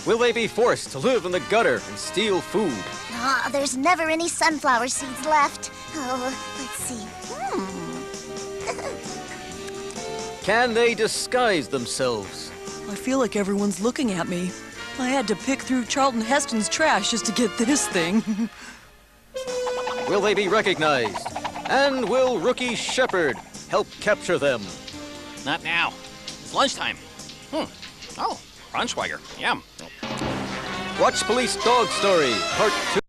Will they be forced to live in the gutter and steal food? Ah, there's never any sunflower seeds left. Oh, let's see. Can they disguise themselves? I feel like everyone's looking at me. I had to pick through Charlton Heston's trash just to get this thing. Will they be recognized? And will Rookie Shepherd help capture them? Not now. It's lunchtime. Oh, Braunschweiger. Yum. Watch Police Dog Story, Part 2.